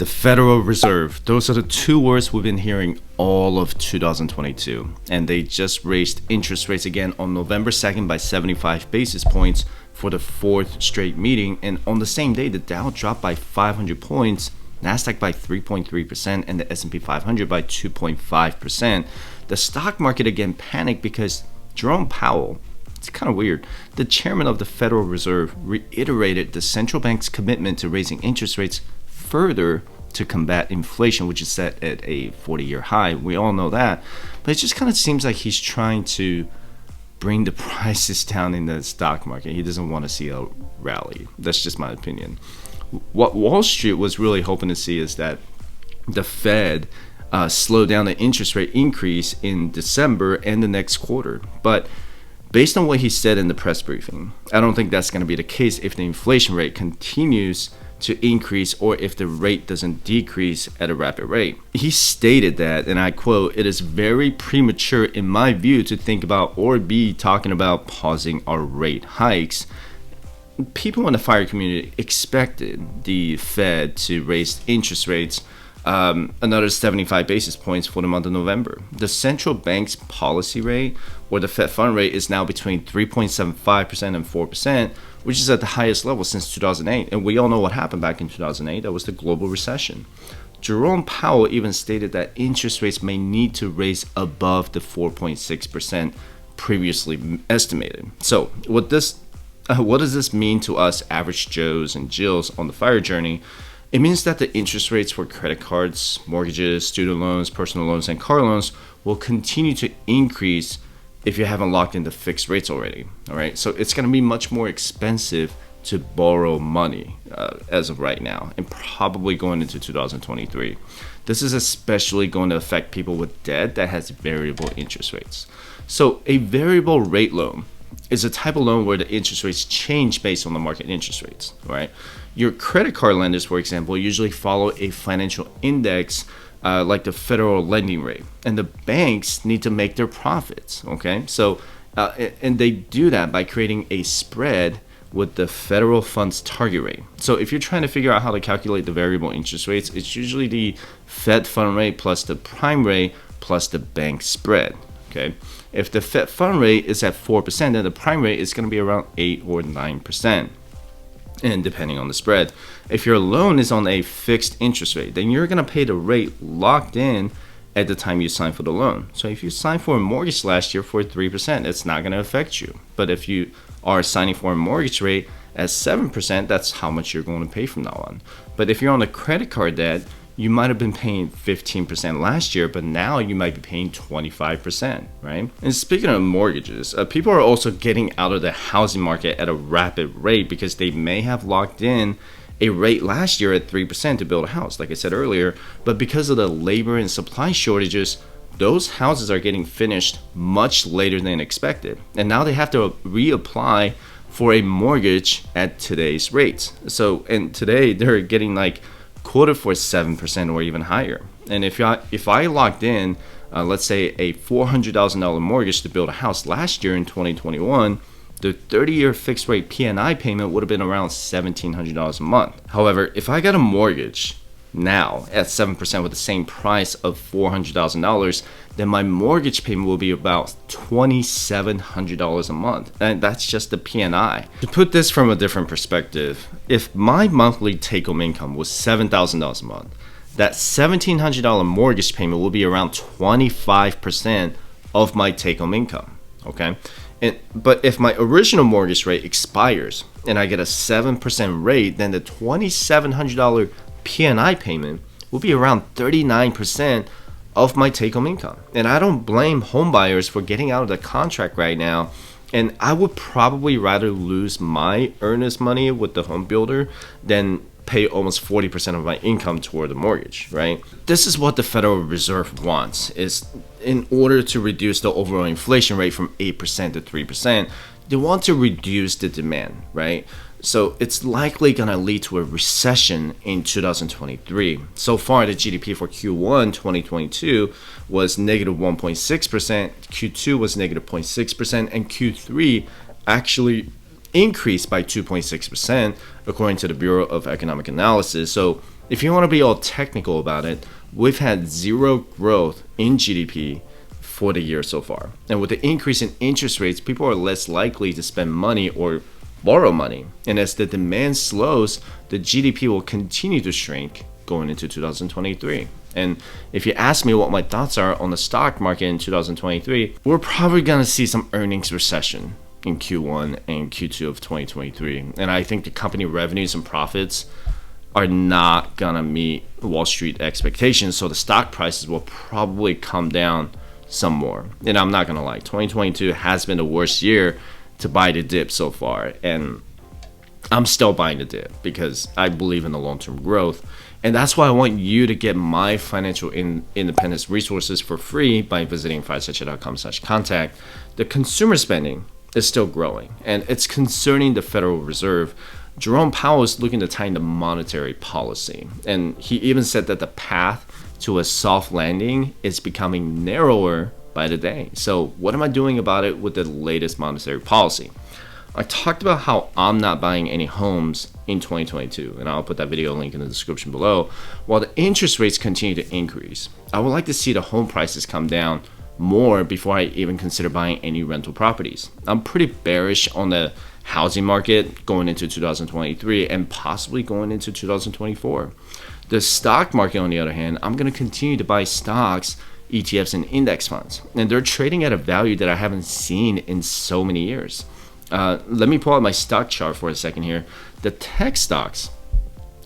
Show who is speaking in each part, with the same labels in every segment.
Speaker 1: The Federal Reserve. Those are the two words we've been hearing all of 2022. And they just raised interest rates again on November 2nd by 75 basis points for the fourth straight meeting. And on the same day, the Dow dropped by 500 points, Nasdaq by 3.3%, and the S&P 500 by 2.5%. The stock market again panicked because Jerome Powell, it's kind of weird, the chairman of the Federal Reserve, reiterated the central bank's commitment to raising interest rates further to combat inflation, which is set at a 40-year high. We all know that. But it just kind of seems like he's trying to bring the prices down in the stock market. He doesn't want to see a rally. That's just my opinion. What Wall Street was really hoping to see is that the Fed slow down the interest rate increase in December and the next quarter. But based on what he said in the press briefing, I don't think that's going to be the case if the inflation rate continues to increase or if the rate doesn't decrease at a rapid rate. He stated that, and I quote, "It is very premature in my view to think about or be talking about pausing our rate hikes." People in the FIRE community expected the Fed to raise interest rates another 75 basis points for the month of November. The central bank's policy rate, or the Fed fund rate, is now between 3.75% and 4%, which is at the highest level since 2008. And we all know what happened back in 2008. That was the global recession. Jerome Powell even stated that interest rates may need to raise above the 4.6% previously estimated. So what does this mean to us average Joes and Jills on the FIRE journey? It means that the interest rates for credit cards, mortgages, student loans, personal loans, and car loans will continue to increase if you haven't locked in the fixed rates already. All right, so it's going to be much more expensive to borrow money as of right now, and probably going into 2023. This is especially going to affect people with debt that has variable interest rates. So a variable rate loan is a type of loan where the interest rates change based on the market interest rates, right? Your credit card lenders, for example, usually follow a financial index like the federal lending rate, and the banks need to make their profits, okay? So, and they do that by creating a spread with the federal funds target rate. So if you're trying to figure out how to calculate the variable interest rates, it's usually the Fed fund rate plus the prime rate plus the bank spread, okay? If the Fed fund rate is at 4%, then the prime rate is going to be around 8 or 9%. And depending on the spread, if your loan is on a fixed interest rate, then you're going to pay the rate locked in at the time you sign for the loan. So if you signed for a mortgage last year for 3%, it's not going to affect you. But if you are signing for a mortgage rate at 7%, that's how much you're going to pay from now on. But if you're on a credit card debt, you might have been paying 15% last year, but now you might be paying 25%, right? And speaking of mortgages, people are also getting out of the housing market at a rapid rate because they may have locked in a rate last year at 3% to build a house, like I said earlier, but because of the labor and supply shortages, those houses are getting finished much later than expected. And now they have to reapply for a mortgage at today's rates. So, and today they're getting like quoted for 7% or even higher. And if I locked in, let's say a $400,000 mortgage to build a house last year in 2021, the 30-year fixed rate P&I payment would have been around $1,700 a month. However, if I got a mortgage now at 7% with the same price of $400,000, then my mortgage payment will be about $2,700 a month. And that's just the P&I. To put this from a different perspective, if my monthly take-home income was $7,000 a month, that $1,700 mortgage payment will be around 25% of my take-home income, okay? But if my original mortgage rate expires and I get a 7% rate, then the $2,700 P&I payment will be around 39% of my take-home income. And I don't blame homebuyers for getting out of the contract right now. And I would probably rather lose my earnest money with the home builder than pay almost 40% of my income toward the mortgage, right? This is what the Federal Reserve wants, is in order to reduce the overall inflation rate from 8% to 3%, they want to reduce the demand, right? So it's likely going to lead to a recession in 2023. So far, the GDP for Q1 2022 was negative 1.6%, Q2 was negative 0.6%, and Q3 actually increased by 2.6%, according to the Bureau of Economic Analysis. So If you want to be all technical about it, we've had zero growth in GDP for the year so far. And with the increase in interest rates, people are less likely to spend money or borrow money. And as the demand slows, the GDP will continue to shrink going into 2023. And if you ask me what my thoughts are on the stock market in 2023, we're probably going to see some earnings recession in Q1 and Q2 of 2023. And I think the company revenues and profits are not going to meet Wall Street expectations. So the stock prices will probably come down some more. And I'm not going to lie, 2022 has been the worst year to buy the dip so far. And I'm still buying the dip because I believe in the long-term growth. And that's why I want you to get my financial independence resources for free by visiting firesightchat.com/contact. The consumer spending is still growing, and it's concerning the Federal Reserve. Jerome Powell is looking to tighten the monetary policy, and he even said that the path to a soft landing is becoming narrower by the day. So what am I doing about it with the latest monetary policy? I talked about how I'm not buying any homes in 2022, and I'll put that video link in the description below. While the interest rates continue to increase, I would like to see the home prices come down more before I even consider buying any rental properties. I'm pretty bearish on the housing market going into 2023 and possibly going into 2024. The stock market, on the other hand, I'm going to continue to buy stocks, ETFs, and index funds, and they're trading at a value that I haven't seen in so many years. Let me pull out my stock chart for a second here. The tech stocks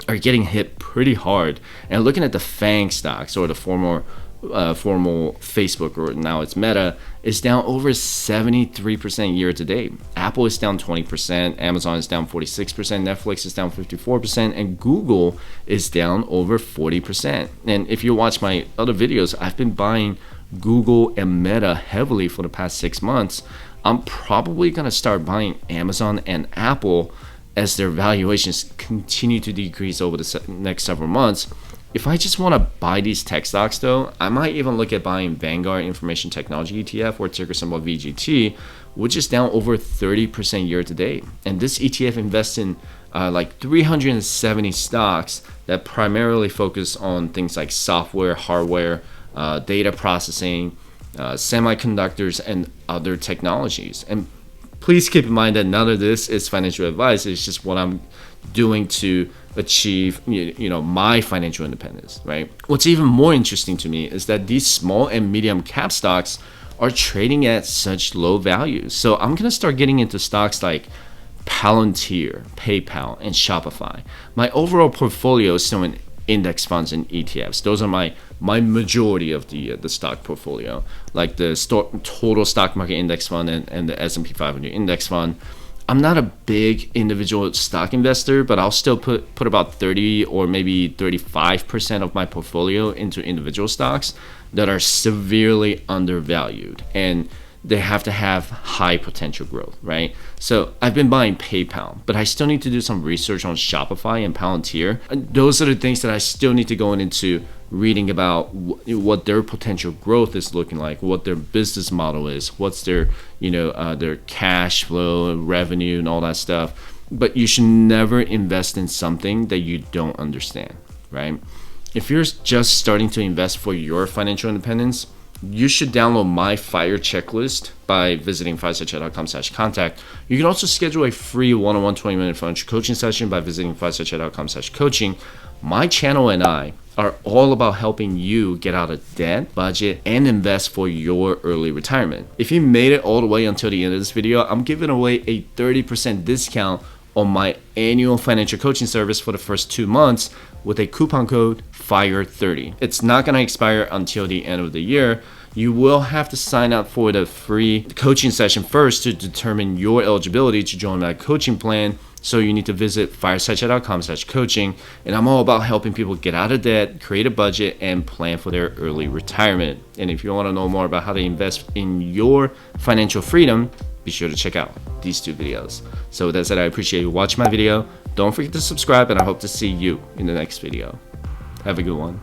Speaker 1: are getting hit pretty hard, and looking at the FANG stocks, or the former Facebook, or now it's Meta, is down over 73% year to date. Apple is down 20%, Amazon is down 46%, Netflix is down 54%, and Google is down over 40%. And if you watch my other videos, I've been buying Google and Meta heavily for the past 6 months. I'm probably going to start buying Amazon and Apple as their valuations continue to decrease over the next several months. If I just want to buy these tech stocks, though, I might even look at buying Vanguard Information Technology ETF, or ticker symbol VGT, which is down over 30% year to date. And this ETF invests in like 370 stocks that primarily focus on things like software, hardware, data processing, semiconductors, and other technologies. And please keep in mind that none of this is financial advice. It's just what I'm doing to achieve my financial independence, right? What's even more interesting to me is that these small and medium cap stocks are trading at such low values. So I'm going to start getting into stocks like Palantir, PayPal, and Shopify. My overall portfolio is still in index funds and ETFs. Those are my majority of the stock portfolio, like the total stock market index fund and the S&P 500 index fund. I'm not a big individual stock investor, but I'll still put about 30 or maybe 35% of my portfolio into individual stocks that are severely undervalued, and they have to have high potential growth, right? So I've been buying PayPal, but I still need to do some research on Shopify and Palantir. Those are the things that I still need to go into reading about what their potential growth is looking like, what their business model is, what's their cash flow, revenue, and all that stuff. But you should never invest in something that you don't understand, right? If you're just starting to invest for your financial independence, you should download my FIRE checklist by visiting firesightchat.com/contact. You can also schedule a free one-on-one 20-minute financial coaching session by visiting firesightchat.com/coaching. My channel and I are all about helping you get out of debt, budget, and invest for your early retirement. If you made it all the way until the end of this video, I'm giving away a 30% discount on my annual financial coaching service for the first 2 months with a coupon code FIRE30. It's not going to expire until the end of the year. You will have to sign up for the free coaching session first to determine your eligibility to join my coaching plan. So you need to visit firesightchat.com/coaching. And I'm all about helping people get out of debt, create a budget, and plan for their early retirement. And if you want to know more about how to invest in your financial freedom, be sure to check out these 2 videos. So with that said, I appreciate you watching my video. Don't forget to subscribe, and I hope to see you in the next video. Have a good one.